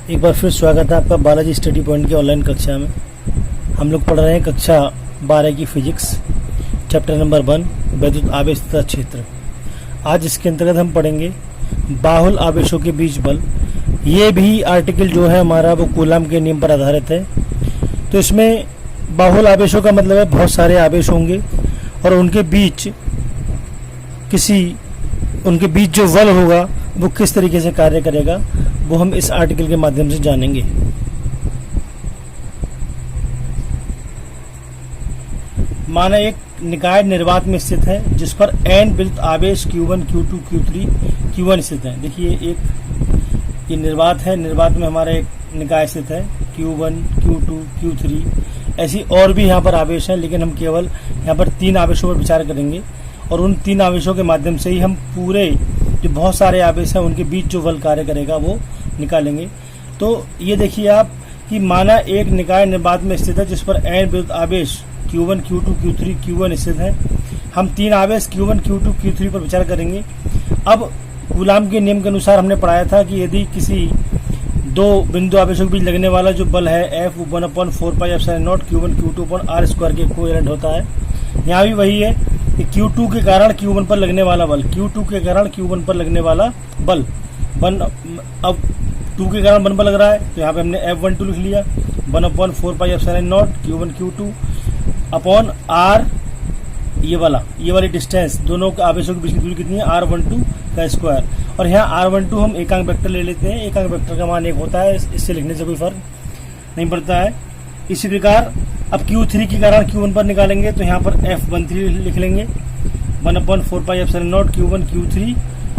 एक बार फिर स्वागत है आपका बालाजी स्टडी पॉइंट की ऑनलाइन कक्षा में। हम लोग पढ़ रहे हैं कक्षा 12 की फिजिक्स, चैप्टर नंबर 1 वैद्युत आवेश तथा क्षेत्र। आज इसके अंतर्गत हम पढ़ेंगे बाहुल आवेशों के बीच बल। ये भी आर्टिकल जो है हमारा वो कूलाम के नियम पर आधारित है। तो इसमें बाहुल आवेशों का मतलब है बहुत सारे आवेश होंगे और उनके बीच जो बल होगा वो किस तरीके से कार्य करेगा वो हम इस आर्टिकल के माध्यम से जानेंगे। माना एक निकाय निर्वात में स्थित है जिस पर n विद्युत आवेश Q1, Q2, Q3, Q1 स्थित है। देखिए ये निर्वात है, निर्वात में हमारा एक निकाय स्थित है Q1, Q2, Q3। ऐसी और भी यहाँ पर आवेश हैं, लेकिन हम केवल यहाँ पर 3 आवेशों पर विचार करेंगे और उन 3 आवेशों के माध्यम से ही हम पूरे जो बहुत सारे आवेश हैं उनके बीच जो बल कार्य करेगा वो निकालेंगे। तो ये देखिए आप कि माना एक निकाय निर्वात में स्थित है जिस पर n विद्युत आवेश Q1, Q2, Q3, Q1 स्थित है। हम 3 आवेश Q1, Q2, Q3 पर विचार करेंगे। अब कूलाम के नियम के अनुसार हमने पढ़ाया था कि यदि किसी 2 बिंदु आवेशों के बीच लगने वाला जो बल है F 1/4πε0 Q1 Q2/r² के इक्विवेलेंट होता है। यहाँ भी वही है कि Q2 के कारण Q1 पर लगने वाला बल, Q2 के कारण Q1 पर लगने वाला बल अब 2 के कारण 1 पर लग रहा है तो यहाँ पे हमने F12 लिख लिया 1/4πε0 Q1 Q2 अपॉन R। ये वाली डिस्टेंस दोनों के आवेशों के बीच की दूरी कितनी है R12 का स्क्वायर। और यहाँ R12 हम एकांक वेक्टर ले लेते हैं। एकांक वेक्टर का मान 1 होता है, इससे लिखने से कोई फर्क नहीं पड़ता है। इसी प्रकार अब Q3 के कारण Q1 पर निकालेंगे तो यहाँ पर F13 लिख लेंगे 1/4πε0 Q1 Q3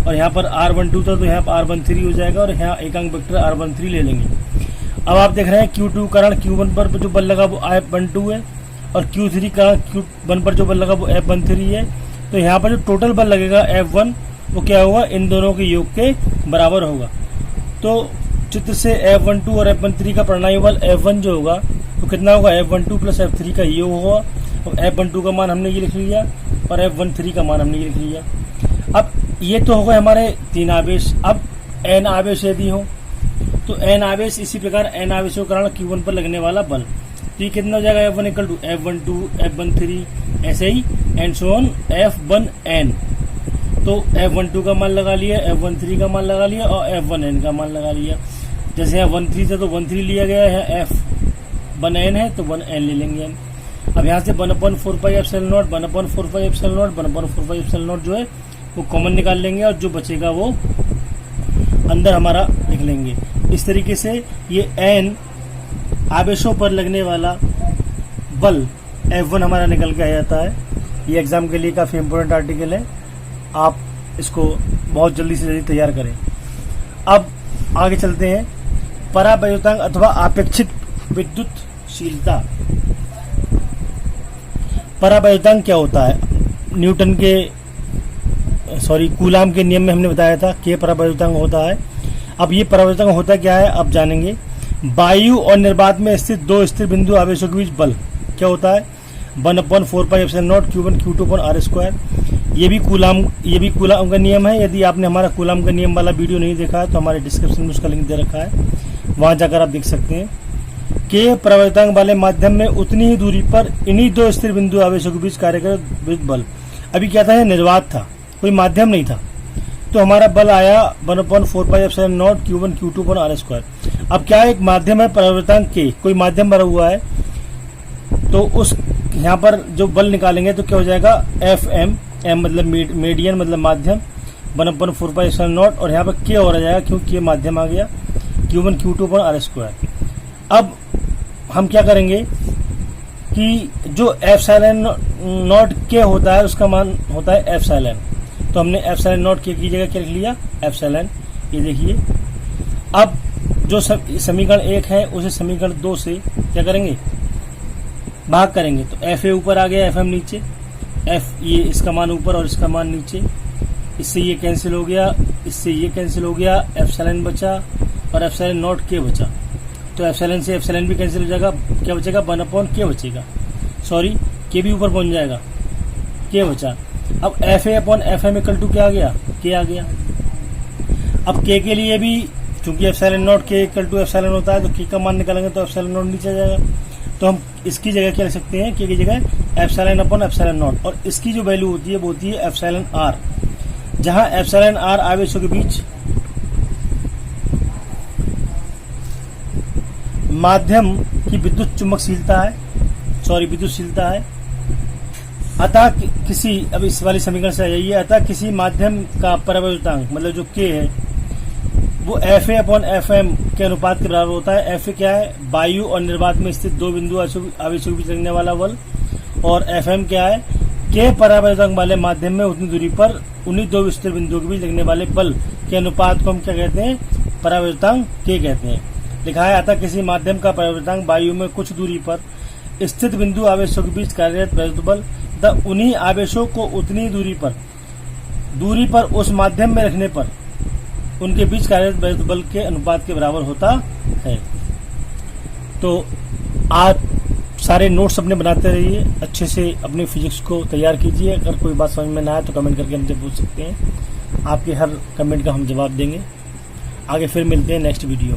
और यहाँ पर R12 था तो यहाँ पर R13 हो जाएगा और यहाँ एकांक वेक्टर R13 ले लेंगे। अब आप देख रहे हैं Q2 कारण Q1 पर जो बल लगा वो F12 है और Q3 कारण Q1 पर जो बल लगा वो F13 है। तो यहाँ पर जो टोटल बल लगेगा F1 वो क्या होगा, इन दोनों के योग के बराबर होगा। तो चित्र से F12 और F13 का परिणामी बल F1 जो होगा तो कितना होगा, F12 प्लस F3 का योग होगा। और F12 का मान हमने ये लिख लिया और F13 का मान हमने ये लिख लिया। अब ये तो होगा हमारे 3 आवेश। अब n आवेश यदि हो तो n आवेश, इसी प्रकार n आवेशों के कारण Q1 पर लगने वाला बल, तो ये कितना हो जाएगा F1 = F12 F13 ऐसे ही एंड सो ऑन F1n। तो F12 का मान लगा लिया, F13 का मान लगा लिया और F1n का मान लगा लिया। जैसे यहाँ 13 था तो 13 लिया गया है, F1n है तो 1n ले लेंगे हम। अब यहाँ से 1/4πε0 1/4πε0 जो है वो कॉमन निकाल लेंगे और जो बचेगा वो अंदर हमारा लिख लेंगे। इस तरीके से ये n आवेशों पर लगने वाला बल F1 हमारा निकल के आ जाता है। ये एग्जाम के लिए काफी इंपोर्टेंट आर्टिकल है, आप इसको बहुत जल्दी से जल्दी तैयार करें। अब आगे चलते हैं। परावैद्युतांक अथवा आपेक्षिक विद्युतशीलता। परावैद्युतांक क्या होता है, कूलाम के नियम में हमने बताया था कि परावैद्युतांक होता है। अब ये परावैद्युतांक होता क्या है अब जानेंगे। वायु और निर्वात में स्थित 2 स्थिर बिंदु आवेशों के बीच बल क्या होता है, 1/4πε0 Q1 Q2/r²। ये भी कूलाम का नियम है। यदि आपने हमारा कूलाम का नियम वाला वीडियो नहीं देखा है तो हमारे डिस्क्रिप्शन में उसका लिंक दे रखा है, वहां जाकर आप देख सकते हैं कि परावैद्युतांक वाले माध्यम में उतनी ही दूरी पर इन्हीं 2 स्थिर बिंदु आवेशों के बीच कार्य कर विद्युत बल। अभी क्या था, निर्वात था, कोई माध्यम नहीं था, तो हमारा बल आया 1/4πε0 Q1 Q2/r²। अब क्या एक माध्यम है परावैद्युतांक के, कोई माध्यम भरा हुआ है तो उस यहाँ पर जो बल निकालेंगे तो क्या हो जाएगा Fm, m मतलब मीडियन मतलब माध्यम 1/4πε0 और यहाँ पर K और आ जाएगा क्योंकि ये माध्यम आ गया Q1 Q2/r²। अब हम क्या करेंगे कि जो ε0 K होता है उसका मान होता है एप्सिलॉन। तो हमने ε0 K की जगह क्या लिख लिया, एप्सिलॉन। ये देखिए अब जो समीकरण 1 है उसे समीकरण 2 से क्या करेंगे, भाग करेंगे। तो FA ऊपर आ गया, FM नीचे, F ये इसका मान ऊपर और इसका मान नीचे। इससे ये कैंसिल हो गया, इससे ये कैंसिल हो गया, एप्सिलॉन बचा और ε0 K बचा। तो एप्सिलॉन से एप्सिलॉन भी कैंसिल हो जाएगा, क्या बचेगा 1/K बचेगा, सॉरी K भी ऊपर पहुंच जाएगा, K बचा। अब FA/FM = क्या आ गया, K आ गया। अब K के लिए भी चूंकि एप्सिलॉन नॉट के इक्वल टू एप्सिलॉन होता है, तो के का मान निकालेंगे तो एप्सिलॉन नॉट नीचे आ जाएगा। तो हम इसकी जगह क्या लिख सकते हैं, के की जगह एप्सिलॉन अपॉन एप्सिलॉन नॉट, और इसकी जो वैल्यू होती है वो होती है एप्सिलॉन आर, जहां एप्सिलॉन आर आवेशों के बीच माध्यम की विद्युत चुंबकशीलता है, विद्युतशीलता है। अतः किसी, अब इस वाली समीकरण से आ जाइए, अतः किसी माध्यम का परावैद्युतांक मतलब जो के है वो F A upon F M के अनुपात के बराबर होता है। एफ ए क्या है, वायु और निर्वात में स्थित दो बिंदु आवेशों के बीच लगने वाला बल, और एफ एम क्या है, के परावैद्युतांक वाले माध्यम में उतनी दूरी पर उन्हीं दो स्थिर बिंदुओं के बीच लगने वाले बल के अनुपात को हम क्या कहते हैं, परावैद्युतांक के कहते हैं। लिखा है अतः किसी माध्यम का परावैद्युतांक वायु में कुछ दूरी पर स्थित बिंदु आवेशों के बीच कार्यरत वैद्युत बल उन्हीं आवेशों को उतनी दूरी पर उस माध्यम में रखने पर उनके बीच कार्यरत वैद्युत बल के अनुपात के बराबर होता है। तो आप सारे नोट्स अपने बनाते रहिए, अच्छे से अपने फिजिक्स को तैयार कीजिए। अगर कोई बात समझ में ना आए तो कमेंट करके हमसे पूछ सकते हैं, आपके हर कमेंट का हम जवाब देंगे। आगे फिर मिलते हैं नेक्स्ट वीडियो में।